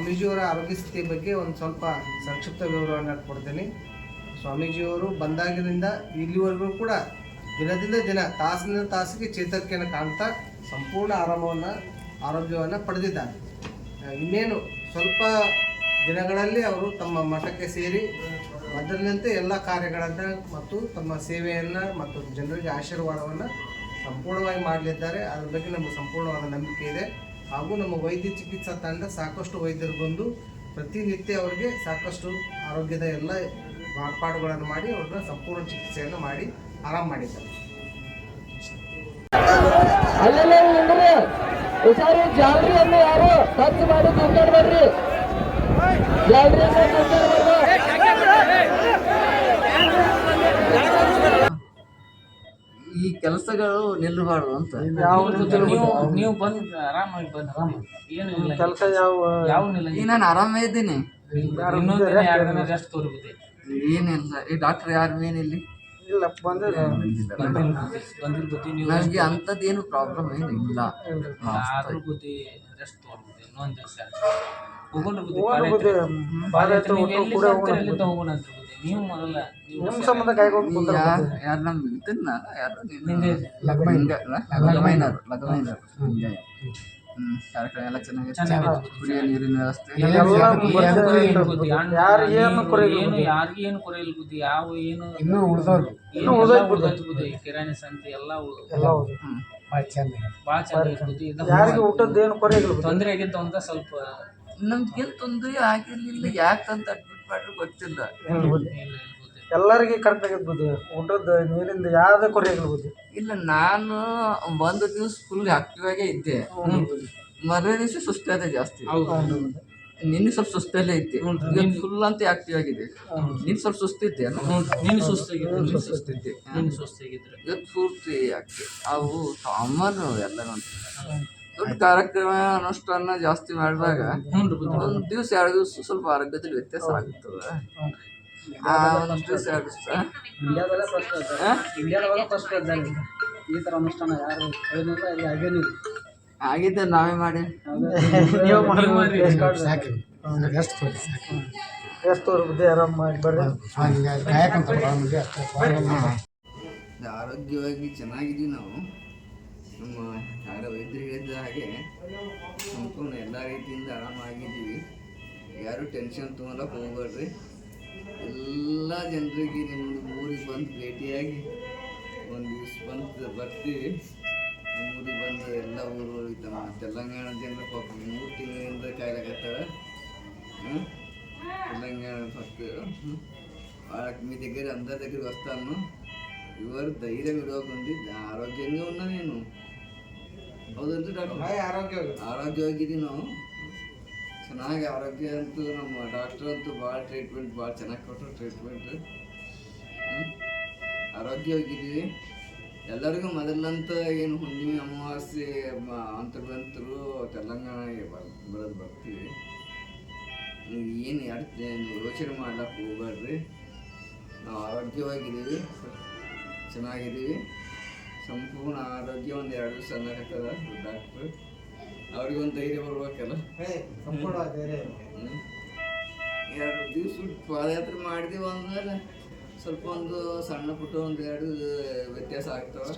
ಸ್ವಾಮೀಜಿಯವರ ಆರೋಗ್ಯ ಸ್ಥಿತಿ ಬಗ್ಗೆ ಒಂದು ಸ್ವಲ್ಪ ಸಂಕ್ಷಿಪ್ತ ವಿವರವನ್ನು ಕೊಡ್ತೀನಿ. ಸ್ವಾಮೀಜಿಯವರು ಬಂದಾಗಿನಿಂದ ಇಲ್ಲಿವರೆಗೂ ಕೂಡ ದಿನದಿಂದ ದಿನ ತಾಸಿನ ತಾಸಿಗೆ ಚೇತರಿಕೆಯನ್ನು ಕಾಣ್ತಾ ಸಂಪೂರ್ಣ ಆರೋಗ್ಯವನ್ನು ಪಡೆದಿದ್ದಾರೆ. ಇನ್ನೇನು ಸ್ವಲ್ಪ ದಿನಗಳಲ್ಲಿ ಅವರು ತಮ್ಮ ಮಠಕ್ಕೆ ಸೇರಿ ಮೊದಲಿನಂತೆ ಎಲ್ಲ ಕಾರ್ಯಗಳನ್ನು ಮತ್ತು ತಮ್ಮ ಸೇವೆಯನ್ನು ಮತ್ತು ಜನರಿಗೆ ಆಶೀರ್ವಾದವನ್ನು ಸಂಪೂರ್ಣವಾಗಿ ಮಾಡಲಿದ್ದಾರೆ. ಅದರ ಬಗ್ಗೆ ನಮಗೆ ಸಂಪೂರ್ಣವಾದ ನಂಬಿಕೆ ಇದೆ. ಹಾಗೂ ನಮ್ಮ ವೈದ್ಯ ಚಿಕಿತ್ಸಾ ತಂಡ ಸಾಕಷ್ಟು ವೈದ್ಯರು ಬಂದು ಪ್ರತಿನಿತ್ಯ ಅವರಿಗೆ ಸಾಕಷ್ಟು ಆರೋಗ್ಯದ ಎಲ್ಲ ಮಾರ್ಪಾಡುಗಳನ್ನು ಮಾಡಿ ಅವ್ರನ್ನ ಸಂಪೂರ್ಣ ಚಿಕಿತ್ಸೆಯನ್ನು ಮಾಡಿ ಆರಾಮ ಮಾಡಿದ್ದಾರೆ. ಜಾಲರಿಯನ್ನು ಯಾರು ಖರ್ಚು ಮಾಡಿ ಮಾತಾಡಬೇಡ್ರಿ. ಈ ಕೆಲಸಗಳು ನಿಲ್ಲಬಾರ್ದು ಅಂತ ನೀವು ಬಂದು ಆರಾಮಾಗಿ ಬಂದು ಏನು ಕೆಲಸ ಯಾವ ಈಗ ನಾನು ಆರಾಮೇ ಇದ್ದೀನಿ. ರೆಸ್ಟ್ ತೋರಿಸುತ್ತೆ. ಏನಿಲ್ಲ ಈ ಡಾಕ್ಟರ್ ಯಾರು ಏನಿಲ್ಲಿ ಇಲ್ಲ ಬಂದಿಲ್ಲ. ನನಗೆ ಅಂಥದ್ದು ಏನು ಪ್ರಾಬ್ಲಮ್ ಏನಿಲ್ಲ. ಬುದ್ಧಿ ರೆಸ್ಟ್ ತೋರಿಸುತ್ತೆ. ಇನ್ನೊಂದು ದಿವಸ ಹೋಗೋಣ ಅಂತ ನೀವು ಮೊದಲ ನಿಮ್ಮ ಸಂಬಂಧ ಕಾಯ್ಕೊಂಡು ಯಾರು ನಮ್ಗೆ ಇದನ್ನ ಯಾರು ಲಗಮೈನರು ಕಾರ್ಯಕ್ರಮ ಎಲ್ಲ ಚೆನ್ನಾಗಿ ಕುಡಿಯೋ ನೀರಿನ ವ್ಯವಸ್ಥೆ ಯಾರಿಗೆ ಏನು ಕೊರೆಯಲ್ಲ ಬುದ್ಧಿ. ಯಾವ ಏನು ಇನ್ನೂ ಉಳಿದೋದು ಬುದ್ಧಿ. ಕಿರಾಣಿ ಸಂತೆ ಎಲ್ಲ ಭಾಳ ಚೆನ್ನಾಗಿ ಬುದ್ಧಿ. ಯಾರಿಗೆ ಊಟದ್ದು ಏನು ಕೊರೆಯಲ್ಲ, ತೊಂದರೆ ಆಗಿತ್ತು ಅಂತ ಸ್ವಲ್ಪ ನಮ್ಗೇನು ತೊಂದರೆ ಆಗಿರ್ಲಿಲ್ಲ. ಯಾಕಂತ ಅಡ್ಮಿಟ್ ಮಾಡ್ರು ಗೊತ್ತಿಲ್ಲ. ಎಲ್ಲರಿಗೆ ಕರೆಕ್ಟ್ ಆಗಿರ್ಬೋದು. ಊಟದ ನೀರಿಂದ ಯಾವ್ದೇ ಕೊರೆಯಲ್ಲ ಬುದ್ಧಿ. ಇಲ್ಲ ನಾನು ಒಂದು ದಿವಸ ಫುಲ್ ಆಕ್ಟಿವ್ ಆಗೇ ಇದ್ದೆ. ಮರನೇ ದಿವಸ ಸುಸ್ತಾದೆ ಜಾಸ್ತಿ. ನಿನ್ನೆ ಸ್ವಲ್ಪ ಸುಸ್ತಲ್ಲೇ ಇದ್ದೆ. ಫುಲ್ ಅಂತ ಆಕ್ಟಿವ್ ಆಗಿದೆ. ನೀನು ಸ್ವಲ್ಪ ಸುಸ್ತಿದ್ದೆ. ನೀನು ಸುಸ್ತಾಗಿದ್ದೆ. ಇವತ್ತು ಪೂರ್ತಿ ಆಕ್ಟಿವ್. ಅವು ಸಾಮಾನು ಎಲ್ಲ ದೊಡ್ಡ ಕಾರ್ಯಕ್ರಮ ಅನುಷ್ಠಾನ ಜಾಸ್ತಿ ಮಾಡಿದಾಗ ಒಂದು ದಿವಸ 2 ದಿವಸ ಸ್ವಲ್ಪ ಆರೋಗ್ಯದಲ್ಲಿ ವ್ಯತ್ಯಾಸ ಆಗ್ತದೆ. ಒಂದು ದಿವಸ 2 ದಿವಸ ಈ ಥರ ಅನುಷ್ಠಾನ ಯಾರು ಆಗಿದ್ದೆ ನಾವೇ ಮಾಡಿ ಎಷ್ಟು ಬುದ್ಧಿ ಆರಾಮ ಮಾಡಿ ಬರ್ರಿ. ಆರೋಗ್ಯವಾಗಿ ಚೆನ್ನಾಗಿದ್ದೀವಿ ನಾವು. ನಮ್ಮ ವೈದ್ಯರು ಹೇಳಿದ ಹಾಗೆ ಸಂಪೂರ್ಣ ಎಲ್ಲ ರೀತಿಯಿಂದ ಆರಾಮಾಗಿದ್ದೀವಿ. ಯಾರು ಟೆನ್ಷನ್ ತೊಗೊಳಕ್ಕೆ ಹೋಗ್ಬೇಡ್ರಿ. ಎಲ್ಲ ಜನರಿಗೆ ನಿಮ್ಮದು ಊರಿಗೆ ಬಂದು ಭೇಟಿಯಾಗಿ ಒಂದು ದಿವ್ಸ ಬಂದು ಬರ್ತೀವಿ. ಊರಿಗೆ ಬಂದು ಎಲ್ಲ ಊರು ನಮ್ಮ ತೆಲಂಗಾಣ ಜನರು ಪಾಪ 3 ತಿಂಗಳಿಂದ ಕಾಯ್ಲಾಕತ್ತಾರ. తెలంగాణ ఫస్ట్ వాళ్ళకి మీ దగ్గర అందరి దగ్గరికి వస్తాను. ఎవరు ధైర్యం ఇవ్వకండి. ఆరోగ్యంగా ఉన్నా నేను. ಹೌದಂತ ಡಾಕ್ಟರ್ ಆರೋಗ್ಯವಾಗಿದ್ದೀನಿ ನಾವು. ಚೆನ್ನಾಗಿ ಆರೋಗ್ಯ ಅಂತೂ ನಮ್ಮ ಡಾಕ್ಟರ್ ಅಂತೂ ಭಾಳ ಟ್ರೀಟ್ಮೆಂಟ್ ಭಾಳ ಚೆನ್ನಾಗಿ ಕೊಟ್ಟರು. ಟ್ರೀಟ್ಮೆಂಟ್ ಆರೋಗ್ಯವಾಗಿದ್ದೀವಿ. ಎಲ್ಲರಿಗೂ ಮೊದಲಂತ ಏನು ಹುಣ್ಣಿಮೆ ಅಮಾವಾಸ್ಯೆ ಅಂತ ಬಂತರು ತೆಲಂಗಾಣಗೆ ಬರೋದು ಬರ್ತೀವಿ. ನೀವು ಏನು ಯೋಚನೆ ಮಾಡ್ಲಿಕ್ಕೆ ಹೋಗ್ಬೇಡ್ರಿ. ನಾವು ಆರೋಗ್ಯವಾಗಿದ್ದೀವಿ, ಚೆನ್ನಾಗಿದ್ದೀವಿ. ಸಂಪೂರ್ಣ ಆರೋಗ್ಯ. ಒಂದು 2 ದಿವಸ ಅನ್ನಕತ್ತದ ಡಾಕ್ಟ್ರು. ಅವ್ರಿಗೆ ಒಂದು ಧೈರ್ಯ ಬರ್ಬೇಕಲ್ಲ. 2 ದಿವಸ ಪಾದಯಾತ್ರೆ ಮಾಡಿದೀವಿ ಅಂದಮೇಲೆ ಸ್ವಲ್ಪ ಒಂದು ಸಣ್ಣ ಪುಟ್ಟ 1-2 ವ್ಯತ್ಯಾಸ ಆಗ್ತವೆ.